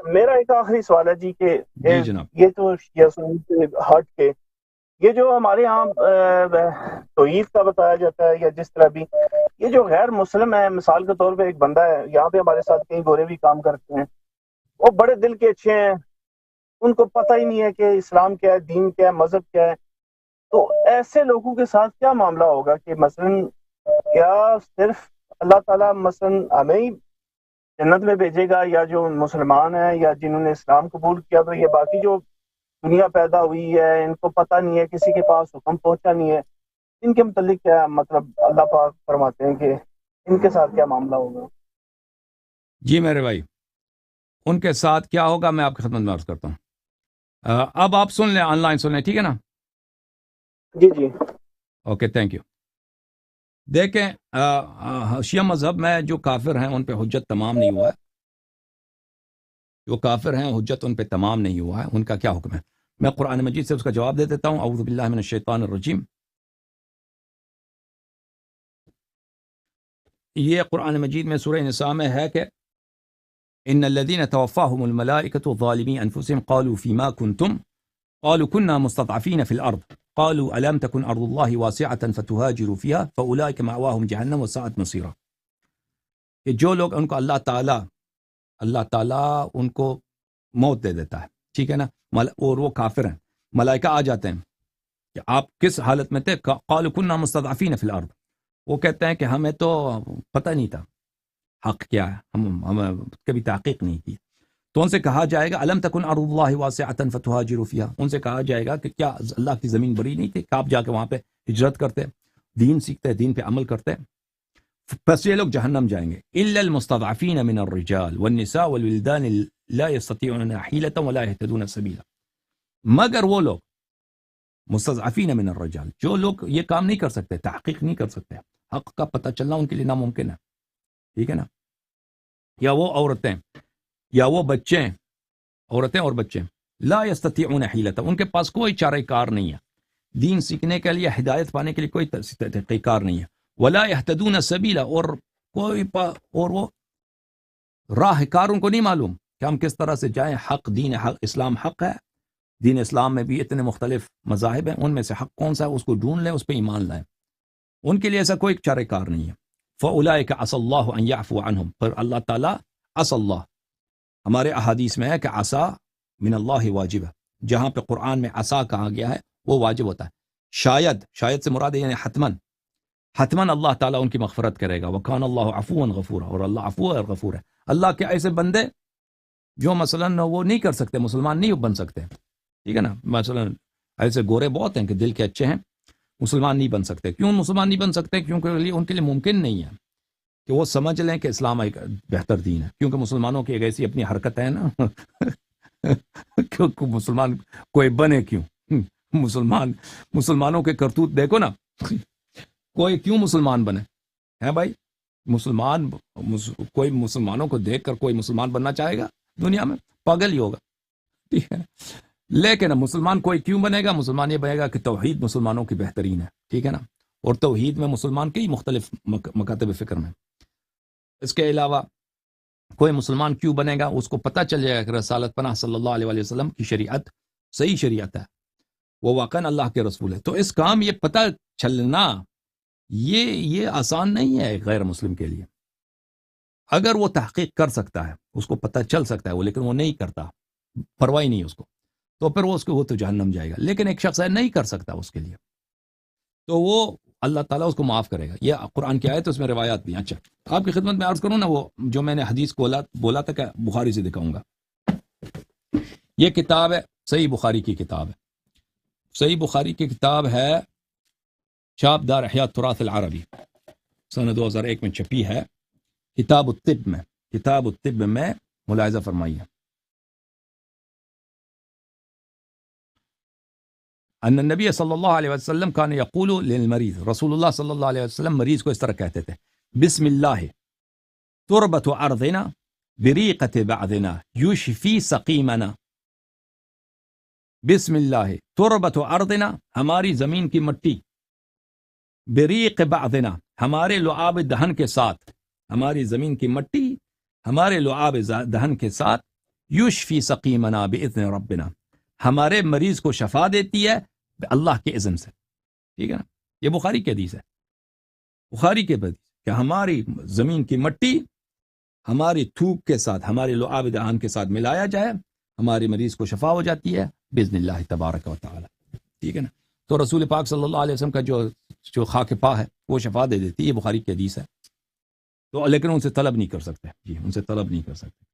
میرا ایک آخری سوال ہے جی کہ جی جناب. یہ تو شیعہ سنی سے ہٹ کے یہ جو ہمارے یہاں توحید کا بتایا جاتا ہے یا جس طرح بھی یہ جو غیر مسلم ہے، مثال کے طور پہ ایک بندہ ہے یہاں پہ ہمارے ساتھ کئی گورے بھی کام کرتے ہیں، وہ بڑے دل کے اچھے ہیں، ان کو پتہ ہی نہیں ہے کہ اسلام کیا ہے، دین کیا ہے، مذہب کیا ہے، تو ایسے لوگوں کے ساتھ کیا معاملہ ہوگا کہ مثلا کیا صرف اللہ تعالیٰ مثلا ہمیں ہی جنت میں بھیجے گا، یا جو مسلمان ہیں یا جنہوں نے اسلام قبول کیا تو یہ باقی جو دنیا پیدا ہوئی ہے ان کو پتہ نہیں ہے، کسی کے پاس حکم پہنچا نہیں ہے، ان کے متعلق کیا مطلب اللہ پاک فرماتے ہیں کہ ان کے ساتھ کیا معاملہ ہوگا؟ جی میرے بھائی، ان کے ساتھ کیا ہوگا میں آپ کی خدمت میں عرض کرتا ہوں. اب آپ سن لیں، آن لائن سن لیں، ٹھیک ہے نا؟ جی جی اوکے، تھینک یو. دیکھیں، شیعہ مذہب میں جو کافر ہیں ان پہ حجت تمام نہیں ہوا ہے. جو کافر ہیں حجت ان پہ تمام نہیں ہوا ہے. ان کا کیا حکم ہے؟ میں قرآن مجید سے اس کا جواب دے دیتا ہوں. اعوذ باللہ من الشیطان الرجیم. یہ قرآن مجید میں سورہ نساء میں ہے کہ ان الذين توفاهم الملائكة ظالمي انفسهم قالوا فيما كنتم قالوا كنا مستضعفين في الارض قالوا الم تكن ارض الله واسعة فتهاجروا فيها فاولئك مأواهم جهنم وساءت مصيرا. کہ جو لوگ ان کو اللہ تعالیٰ ان کو موت دے دیتا ہے، ٹھیک ہے نا، اور وہ کافر ہیں، ملائکہ آ جاتے ہیں کہ آپ کس حالت میں تھے، قالوا كنا مستضعفين في الارض، وہ کہتے ہیں کہ ہمیں تو پتہ نہیں تھا حق کیا ہے، ہم کبھی تحقیق نہیں کی. تو ان سے کہا جائے گا الم تکن ارض اللہ واسعۃ فتہاجروا فیہا، ان سے کہا جائے گا کہ کیا اللہ کی زمین بڑی نہیں تھی کہ آپ جا کے وہاں پہ ہجرت کرتے، دین سیکھتے، دین پہ عمل کرتے. پس یہ لوگ جہنم جائیں گے. الا المستضعفین من الرجال والنساء والولدان لا يستطيعون حیلۃ ولا يهتدون سبیلا. مگر وہ لوگ مستضعفین من الرجال، جو لوگ یہ کام نہیں کر سکتے، تحقیق نہیں کر سکتے، حق کا پتہ چلنا ان کے لیے ناممکن ہے، ٹھیک ہے نا، یا وہ عورتیں یا وہ بچے، عورتیں اور بچے، لا یستطیعون حیلۃ، ان کے پاس کوئی چارہ کار نہیں ہے، دین سیکھنے کے لیے، ہدایت پانے کے لیے کوئی طریقہ کار نہیں ہے. ولا یہتدون سبیلا، اور اور وہ راہ کار ان کو نہیں معلوم کہ ہم کس طرح سے جائیں. حق دین حق اسلام حق ہے، دین اسلام میں بھی اتنے مختلف مذاہب ہیں، ان میں سے حق کون سا ہے اس کو ڈھونڈ لیں، اس پہ ایمان لائیں. ان کے لیے ایسا کوئی چارہ کار نہیں ہے. فَأُولَئِكَ عَسَى اللَّهُ أَن يَعْفُوَ عَنْهُمْ، پر اللہ تعالیٰ عَسَى اللہ، ہمارے احادیث میں ہے کہ عصا من اللہ واجب ہے، جہاں پہ قرآن میں عصا کہا گیا ہے وہ واجب ہوتا ہے. شاید سے مراد ہے یعنی حتماً اللہ تعالیٰ ان کی مغفرت کرے گا. وَكَانَ اللَّهُ عَفُوًا غَفُورًا، اور اللہ عفو اور غفور ہے. اللہ کے ایسے بندے جو مثلاً وہ نہیں کر سکتے، مسلمان نہیں بن سکتے، ٹھیک ہے نا، مثلاً ایسے گورے بہت ہیں کہ دل کے اچھے ہیں، مسلمان نہیں بن سکتے. کیوں مسلمان نہیں بن سکتے؟ کیونکہ ان کے لیے ممکن نہیں ہے کہ وہ سمجھ لیں کہ اسلام ایک بہتر دین ہے، کیونکہ مسلمانوں کی ایک ایسی اپنی حرکت ہے نا کیونکہ مسلمان کوئی بنے کیوں، مسلمانوں کے کرتوت دیکھو نا، کوئی کیوں مسلمان بنے ہے بھائی؟ کوئی مسلمانوں کو دیکھ کر کوئی مسلمان بننا چاہے گا دنیا میں؟ پاگل ہی ہوگا، ٹھیک ہے. لیکن مسلمان کوئی کیوں بنے گا؟ مسلمان یہ بنے گا کہ توحید مسلمانوں کی بہترین ہے، ٹھیک ہے نا، اور توحید میں مسلمان کئی مختلف مکاتب فکر میں. اس کے علاوہ کوئی مسلمان کیوں بنے گا؟ اس کو پتہ چل جائے گا کہ رسالت پناہ صلی اللہ علیہ وآلہ وسلم کی شریعت صحیح شریعت ہے، وہ واقعاً اللہ کے رسول ہے. تو اس کام یہ پتہ چلنا یہ آسان نہیں ہے ایک غیر مسلم کے لیے. اگر وہ تحقیق کر سکتا ہے، اس کو پتہ چل سکتا ہے وہ، لیکن وہ نہیں کرتا، پرواہ نہیں اس کو، تو پھر وہ تو جہنم جائے گا. لیکن ایک شخص ہے نہیں کر سکتا اس کے لیے، تو وہ اللہ تعالیٰ اس کو معاف کرے گا. یہ قرآن کی آیت ہے، اس میں روایات بھی. اچھا، آپ کی خدمت میں عرض کروں نا، وہ جو میں نے حدیث کو بولا تھا کہ بخاری سے دکھاؤں گا. یہ کتاب ہے، صحیح بخاری کی کتاب ہے، صحیح بخاری کی کتاب ہے، چھاپ دار احیاء التراث العربی، سنہ 2001 میں چھپی ہے. کتاب الطب میں ملاحظہ فرمائیے. ان النبی صلی اللہ علیہ وسلم کان یقول للمریض، رسول اللہ صلی اللہ علیہ وسلم مریض کو اس طرح کہتے تھے: بسم اللہ تربت ارضنا بریقت بعضنا یشفی سقیمنا. بسم اللہ تربت ارضنا، ہماری زمین کی مٹی، بریق بعضنا، ہمارے لعاب دہن کے ساتھ، ہماری زمین کی مٹی ہمارے لعاب دہن کے ساتھ یشفی سقیمنا باذن ربنا، ہمارے مریض کو شفا دیتی ہے اللہ کے اذن سے. ٹھیک ہے نا، یہ بخاری کی حدیث ہے، بخاری کے حدیث کہ ہماری زمین کی مٹی ہماری تھوک کے ساتھ، ہمارے لعاب دہان کے ساتھ ملایا جائے، ہمارے مریض کو شفا ہو جاتی ہے باذن اللہ تبارک و تعالی. ٹھیک ہے نا، تو رسول پاک صلی اللہ علیہ وسلم کا جو خاک پا ہے وہ شفا دے دیتی ہے، یہ بخاری کی حدیث ہے. تو لیکن ان سے طلب نہیں کر سکتے، جی ان سے طلب نہیں کر سکتے.